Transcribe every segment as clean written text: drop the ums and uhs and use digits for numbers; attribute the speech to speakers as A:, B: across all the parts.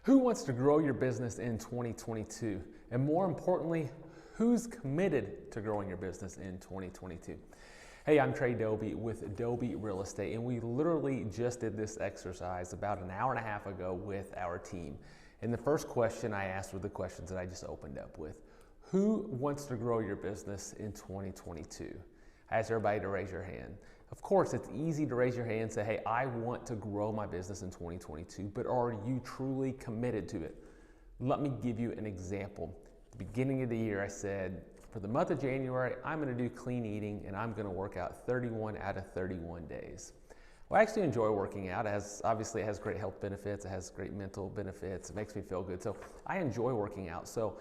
A: Who wants to grow your business in 2022? And more importantly, who's committed to growing your business in 2022? Hey, I'm Trey Dobie with Dobie Real Estate, and we literally just did this exercise about an hour and a half ago with our team. And the first question I asked were the questions that I just opened up with. Who wants to grow your business in 2022? I asked everybody to raise your hand. Of course, it's easy to raise your hand and say, hey, I want to grow my business in 2022, but are you truly committed to it? Let me give you an example. At the beginning of the year, I said, for the month of January, I'm gonna do clean eating and I'm gonna work out 31 out of 31 days. Well, I actually enjoy working out. Obviously, it has great health benefits. It has great mental benefits. It makes me feel good. So I enjoy working out. So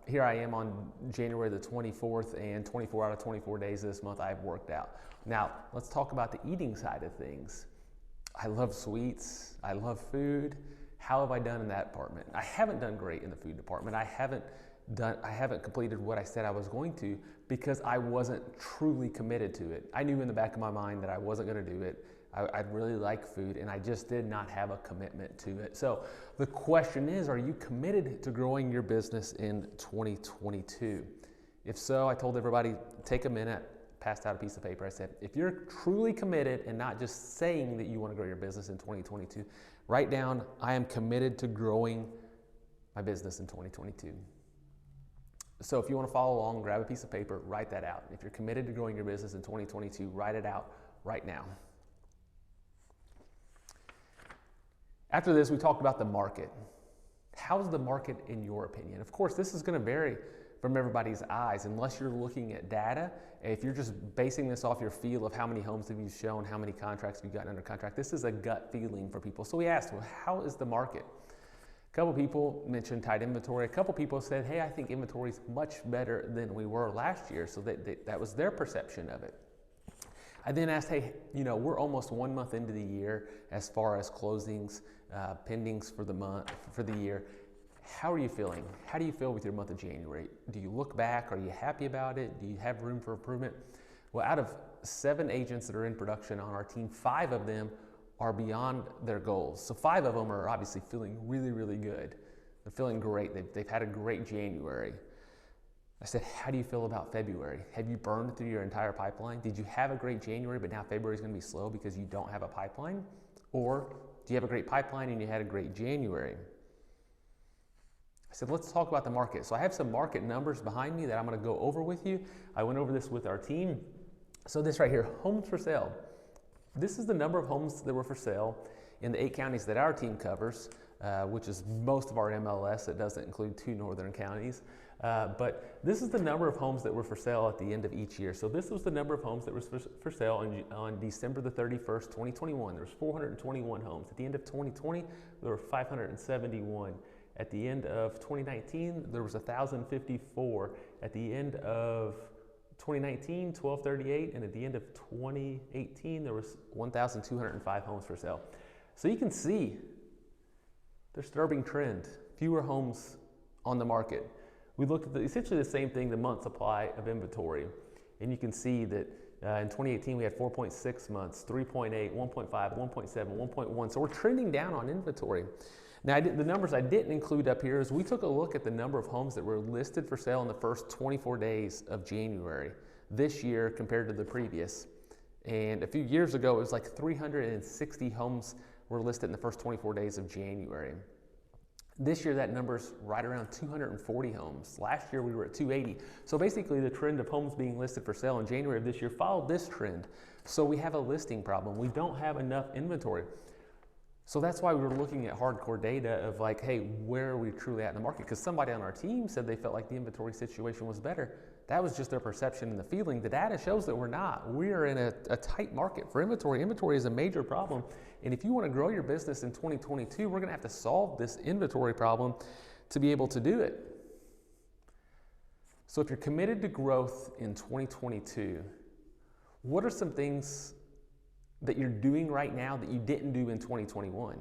A: here I am on January the 24th, and 24 out of 24 days this month I've worked out. Now, let's talk about the eating side of things. I love sweets. I love food. How have I done in that department? I haven't done great in the food department. I haven't completed what I said I was going to because I wasn't truly committed to it. I knew in the back of my mind that I wasn't going to do it. I really like food, and I just did not have a commitment to it. So the question is, are you committed to growing your business in 2022? If so, I told everybody, take a minute, passed out a piece of paper. I said, if you're truly committed and not just saying that you want to grow your business in 2022, write down, I am committed to growing my business in 2022. So if you want to follow along, grab a piece of paper, write that out. If you're committed to growing your business in 2022, write it out right now. After this, we talked about the market. How's the market in your opinion? Of course, this is going to vary from everybody's eyes unless you're looking at data. If you're just basing this off your feel of how many homes have you shown, how many contracts have you gotten under contract, this is a gut feeling for people. So we asked, well, how is the market? A couple people mentioned tight inventory. A couple people said, hey, I think inventory is much better than we were last year. So that was their perception of it. I then asked, hey, we're almost 1 month into the year as far as closings, pendings for the year. How are you feeling? How do you feel with your month of January? Do you look back? Are you happy about it? Do you have room for improvement? Well, out of 7 agents that are in production on our team, 5 of them are beyond their goals. So 5 of them are obviously feeling really, really good. They're feeling great. They've had a great January. I said, how do you feel about February? Have you burned through your entire pipeline? Did you have a great January, but now February is going to be slow because you don't have a pipeline? Or do you have a great pipeline and you had a great January? I said, let's talk about the market. So I have some market numbers behind me that I'm going to go over with you. I went over this with our team. So this right here, homes for sale. This is the number of homes that were for sale in the 8 counties that our team covers, which is most of our MLS. It doesn't include 2 northern counties. But this is the number of homes that were for sale at the end of each year. So this was the number of homes that was for sale on December the 31st, 2021. There was 421 homes. At the end of 2020, there were 571. At the end of 2019, there was 1,054. At the end of 2019, 1,238, and at the end of 2018, there was 1,205 homes for sale. So you can see the disturbing trend, fewer homes on the market. We look at essentially the same thing, the month supply of inventory, and you can see that in 2018 we had 4.6 months, 3.8, 1.5, 1.7, 1.1. So we're trending down on inventory. Now, the numbers I didn't include up here is we took a look at the number of homes that were listed for sale in the first 24 days of January this year compared to the previous. And a few years ago, it was like 360 homes were listed in the first 24 days of January. This year, that number's right around 240 homes. Last year, we were at 280. So basically, the trend of homes being listed for sale in January of this year followed this trend. So we have a listing problem. We don't have enough inventory. So that's why we were looking at hardcore data of like, hey, where are we truly at in the market? Because somebody on our team said they felt like the inventory situation was better. That was just their perception and the feeling. The data shows that we're not. We are in a tight market for inventory. Inventory is a major problem. And if you want to grow your business in 2022, we're going to have to solve this inventory problem to be able to do it. So if you're committed to growth in 2022, what are some things that you're doing right now that you didn't do in 2021?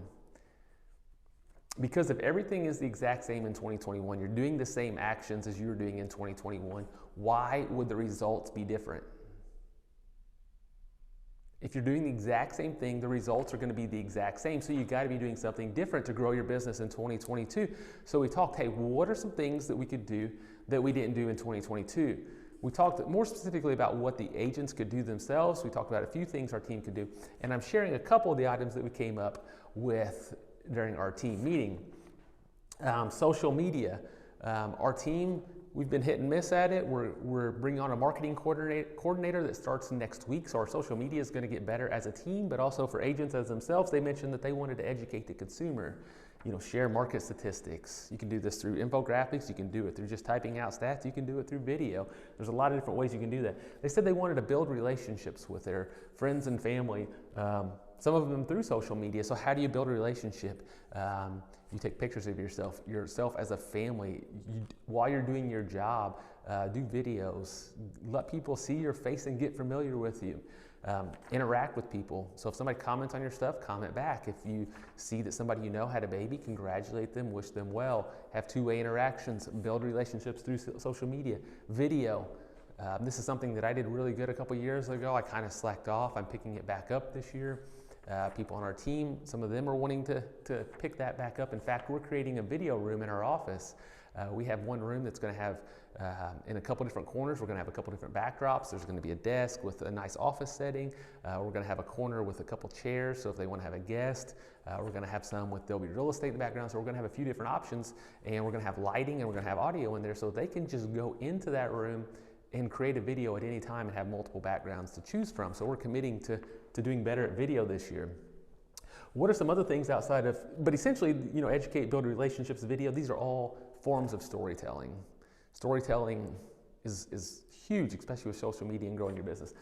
A: Because if everything is the exact same in 2021, you're doing the same actions as you were doing in 2021, why would the results be different? If you're doing the exact same thing, the results are going to be the exact same. So you got to be doing something different to grow your business in 2022. So we talked, hey, what are some things that we could do that we didn't do in 2022? We talked more specifically about what the agents could do themselves. We talked about a few things our team could do. And I'm sharing a couple of the items that we came up with during our team meeting. Social media. Our team, we've been hit and miss at it. We're bringing on a marketing coordinator that starts next week. So our social media is going to get better as a team, but also for agents as themselves. They mentioned that they wanted to educate the consumer, share market statistics. You can do this through infographics. You can do it through just typing out stats. You can do it through video. There's a lot of different ways you can do that. They said they wanted to build relationships with their friends and family, some of them through social media. So how do you build a relationship? You take pictures of yourself as a family. While you're doing your job, do videos. Let people see your face and get familiar with you. Interact with people. So if somebody comments on your stuff, comment back. If you see that somebody you know had a baby, congratulate them, wish them well. Have two-way interactions, build relationships through social media. Video. This is something that I did really good a couple years ago. I kind of slacked off. I'm picking it back up this year. People on our team, some of them are wanting to pick that back up. In fact, we're creating a video room in our office. We have one room that's going to have, in a couple different corners, we're going to have a couple different backdrops. There's going to be a desk with a nice office setting. We're going to have a corner with a couple chairs, so if they want to have a guest. We're going to have some with Adobe Real Estate in the background, so we're going to have a few different options, and we're going to have lighting and we're going to have audio in there, so they can just go into that room and create a video at any time and have multiple backgrounds to choose from. So we're committing to doing better at video this year. What are some other things outside of, but essentially, educate, build relationships, video, these are all forms of storytelling. Storytelling is huge, especially with social media and growing your business.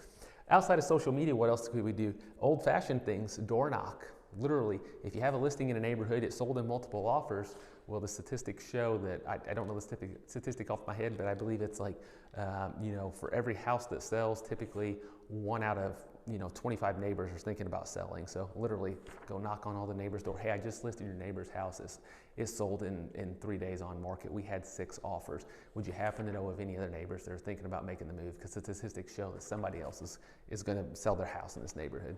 A: Outside of social media, what else could we do? Old-fashioned things, door knock. Literally, if you have a listing in a neighborhood, it's sold in multiple offers. Well, the statistics show that, I don't know the statistic off my head, but I believe it's like, for every house that sells, typically 1 out of 25 neighbors are thinking about selling. So literally go knock on all the neighbors' door. Hey, I just listed your neighbor's house. It's sold in 3 days on market. We had 6 offers. Would you happen to know of any other neighbors that are thinking about making the move? Because the statistics show that somebody else is going to sell their house in this neighborhood.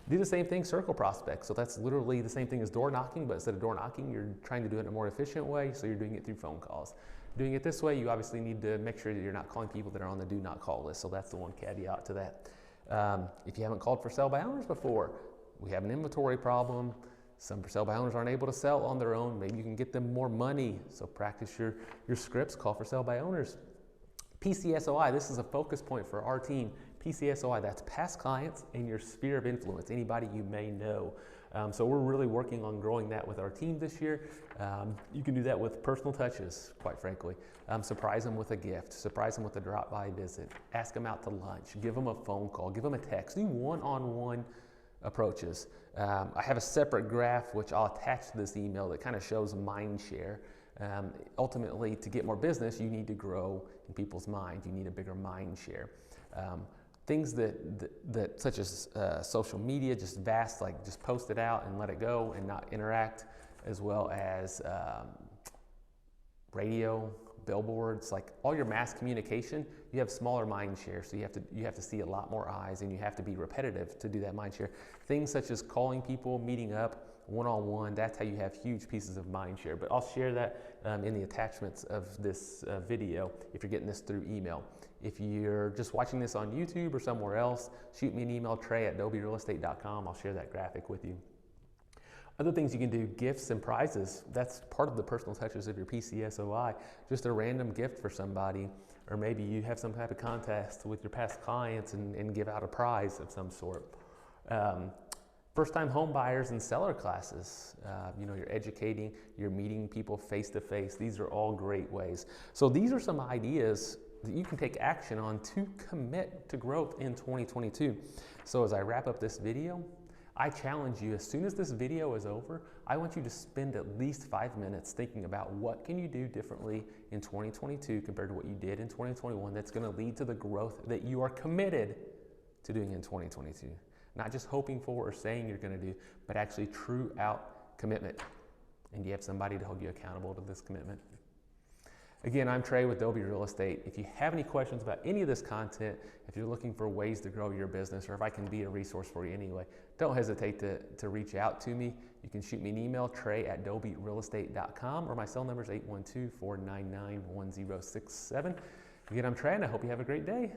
A: Do the same thing, circle prospects. So that's literally the same thing as door knocking, but instead of door knocking, you're trying to do it in a more efficient way. So you're doing it through phone calls. Doing it this way, you obviously need to make sure that you're not calling people that are on the do not call list. So that's the one caveat to that. If you haven't called for sell by owners before, we have an inventory problem. Some for sale by owners aren't able to sell on their own. Maybe you can get them more money. So practice your scripts, call for sale by owners. PCSOI, this is a focus point for our team. PCSOI, that's past clients in your sphere of influence, anybody you may know. So we're really working on growing that with our team this year. You can do that with personal touches, quite frankly. Surprise them with a gift, surprise them with a drop-by visit, ask them out to lunch, give them a phone call, give them a text, do one-on-one approaches. I have a separate graph which I'll attach to this email that kind of shows mind share. Ultimately, to get more business, you need to grow in people's mind. You need a bigger mind share. Things that such as social media, just vast, like just post it out and let it go and not interact, as well as radio, billboards, like all your mass communication, you have smaller mind share, so you have to see a lot more eyes, and you have to be repetitive to do that mind share. Things such as calling people, meeting up, one-on-one, that's how you have huge pieces of mind share. But I'll share that in the attachments of this video if you're getting this through email. If you're just watching this on YouTube or somewhere else, shoot me an email, trey@adoberealestate.com. I'll share that graphic with you. Other things you can do, gifts and prizes. That's part of the personal touches of your PCSOI. Just a random gift for somebody, or maybe you have some type of contest with your past clients and give out a prize of some sort. First-time home buyers and seller classes. You're educating, you're meeting people face-to-face. These are all great ways. So these are some ideas that you can take action on to commit to growth in 2022. So as I wrap up this video, I challenge you, as soon as this video is over, I want you to spend at least 5 minutes thinking about what can you do differently in 2022 compared to what you did in 2021 that's going to lead to the growth that you are committed to doing in 2022. Not just hoping for or saying you're going to do, but actually true out commitment. And you have somebody to hold you accountable to this commitment. Again, I'm Trey with Dobie Real Estate. If you have any questions about any of this content, if you're looking for ways to grow your business, or if I can be a resource for you anyway, don't hesitate to reach out to me. You can shoot me an email, trey@dobierealestate.com, or my cell number is 812-499-1067. Again, I'm Trey, and I hope you have a great day.